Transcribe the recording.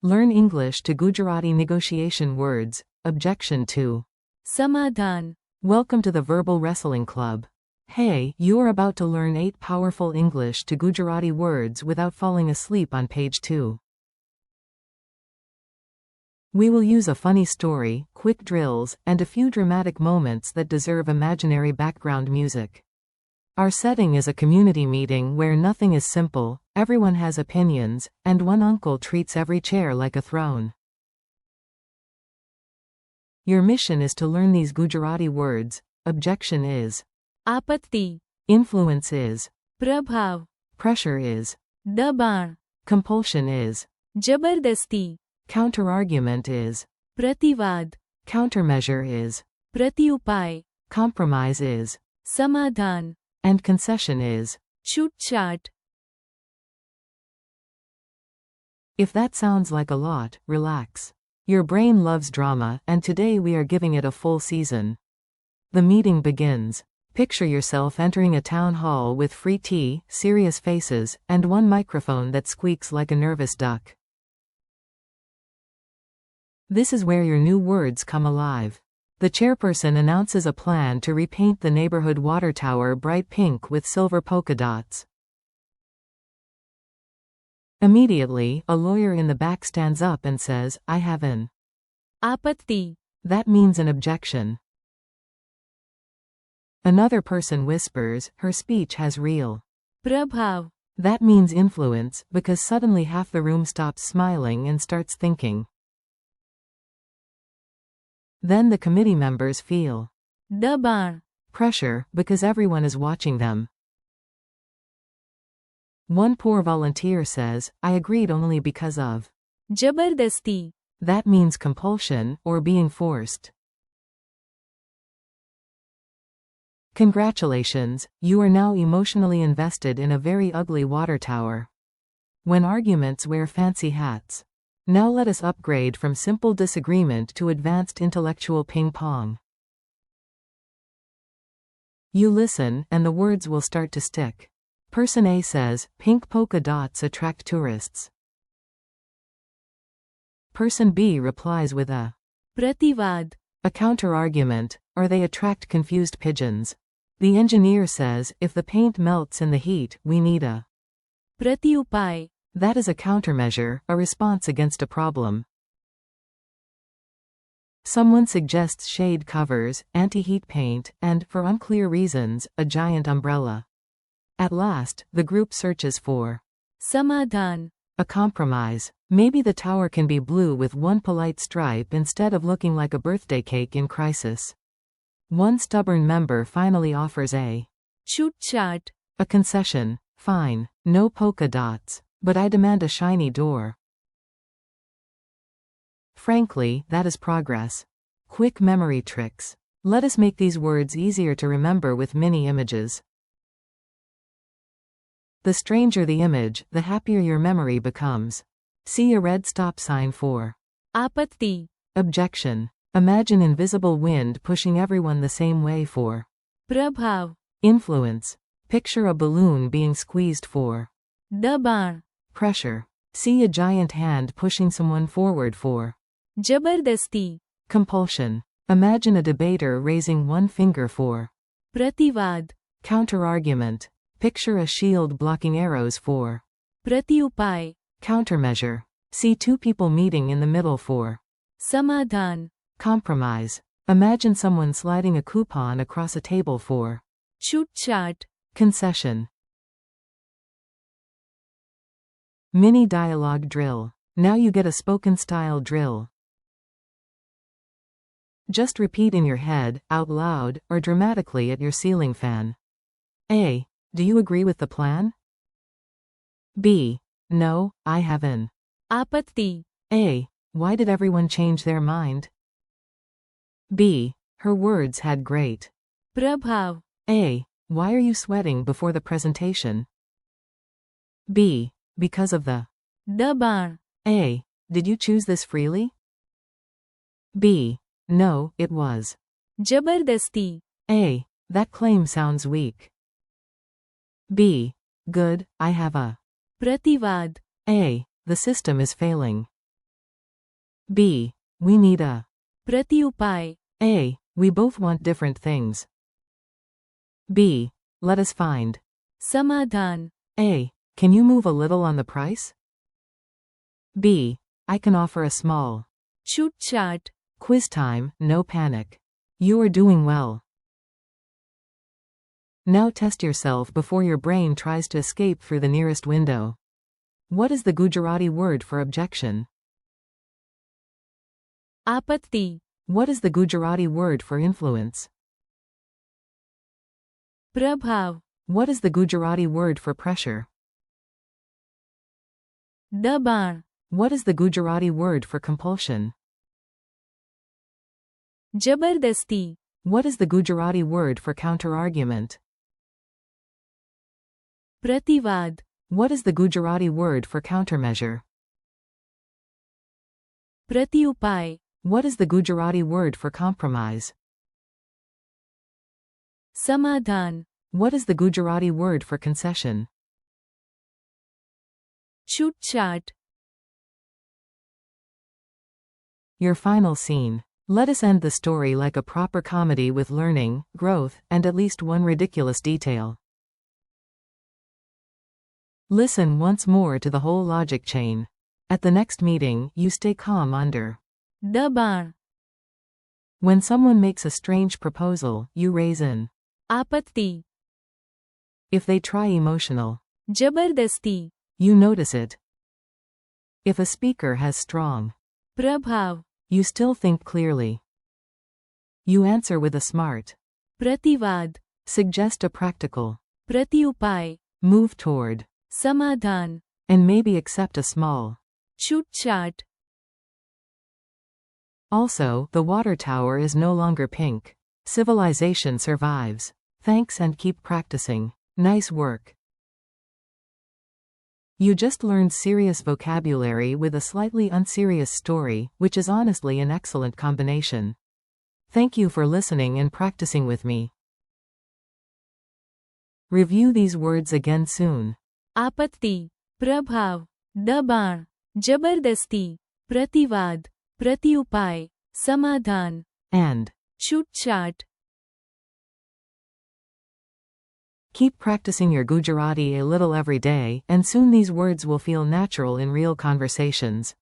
Learn English to Gujarati negotiation words. Objection 2. Samadhan. Welcome to the Verbal Wrestling Club. Hey, you are about to learn 8 powerful English to Gujarati words without falling asleep on page 2. We will use a funny story, quick drills, and a few dramatic moments that deserve imaginary background music. Our setting is a community meeting where nothing is simple, everyone has opinions, and one uncle treats every chair like a throne. Your mission is to learn these Gujarati words. Objection is Apatti. influence is Prabhav. pressure is dabāṇ. compulsion is Jabardasti. counterargument is Prativad. countermeasure is Pratiupai. compromise is Samadhan. and concession is. Ch.388. If that sounds like a lot, relax. Your brain loves drama, and today we are giving it a full season. The meeting begins. Picture yourself entering a town hall with free tea, serious faces, and one microphone that squeaks like a nervous duck. This is where your new words come alive. The chairperson announces a plan to repaint the neighborhood water tower bright pink with silver polka dots. Immediately, a lawyer in the back stands up and says, I have an Apatti. that means an objection. Another person whispers, her speech has real Prabhav. that means influence, because suddenly half the room stops smiling and starts thinking. Then the committee members feel dabāṇ. pressure, because everyone is watching them. One poor volunteer says, I agreed only because of Jabardasti. that means compulsion, or being forced. Congratulations, you are now emotionally invested in a very ugly water tower. When arguments wear fancy hats. Now let us upgrade from simple disagreement to advanced intellectual ping-pong. You listen, and the words will start to stick. Person A says, pink polka dots attract tourists. Person B replies with a Prativad. counter-argument, or they attract confused pigeons. The engineer says, if the paint melts in the heat, we need a Pratiupai. that is a countermeasure, a response against a problem. Someone suggests shade covers, anti-heat paint, and, for unclear reasons, a giant umbrella. At last, the group searches for Samadhan. a compromise. Maybe the tower can be blue with one polite stripe instead of looking like a birthday cake in crisis. One stubborn member finally offers a Ch.388. concession. Fine, no polka dots, but I demand a shiny door. Frankly, that is progress. Quick memory tricks. Let us make these words easier to remember with mini images. The stranger the image, the happier your memory becomes. See a red stop sign for Apatti. objection. Imagine invisible wind pushing everyone the same way for Prabhav. influence. Picture a balloon being squeezed for dabāṇ. pressure. See a giant hand pushing someone forward for Jabardasti. compulsion. Imagine a debater raising one finger for Prativad. counterargument. Picture a shield blocking arrows for Pratiupai. countermeasure. See two people meeting in the middle for Samadhan. compromise. Imagine someone sliding a coupon across a table for Ch.388. concession. Mini dialogue drill. Now you get a spoken style drill. Just repeat in your head, out loud, or dramatically at your ceiling fan. A. Do you agree with the plan? B. No, I have an Apatti. A. Why did everyone change their mind? B. Her words had great Prabhav. A. Why are you sweating before the presentation? B. Because of the dabāṇ. A. Did you choose this freely? B. No, it was Jabardasti. A. That claim sounds weak. B. Good, I have a Prativad. A. The system is failing. B. We need a. प्रत्युपाय. A. We both want different things. B. Let us find. समाधान. A. Can you move a little on the price? B. I can offer a small. छूटछाट. Quiz time, no panic. You are doing well. Now test yourself before your brain tries to escape through the nearest window. What is the Gujarati word for objection? आपत्ति. What is the Gujarati word for influence? प्रभाव. What is the Gujarati word for pressure? दबाण. What is the Gujarati word for compulsion? जबरदस्ती. What is the Gujarati word for counterargument? प्रतिवाद. What is the Gujarati word for countermeasure? प्रत्युपाय. What is the Gujarati word for compromise? समाधान. What is the Gujarati word for concession? छूटछाट. Your final scene. Let us end the story like a proper comedy with learning, growth, and at least one ridiculous detail. Listen once more to the whole logic chain. At the next meeting, you stay calm under. दबाण. When someone makes a strange proposal, you raise an. आपत्ति. If they try emotional, जबरदस्ती. you notice it. If a speaker has strong, प्रभाव. you still think clearly. You answer with a smart. प्रतिवाद. Suggest a practical. प्रत्युपाय. Move toward. समाधान. And maybe accept a small. छूटछाट. Also, the water tower is no longer pink. Civilization survives. Thanks and keep practicing. Nice work. You just learned serious vocabulary with a slightly unserious story, which is honestly an excellent combination. Thank you for listening and practicing with me. Review these words again soon. आपत्ति. प्रभाव. दबाण. जबरदस्ती. प्रतिवाद. प्रत्युपाय. समाधान. And छूटछाट. keep practicing your Gujarati a little every day, and soon these words will feel natural in real conversations.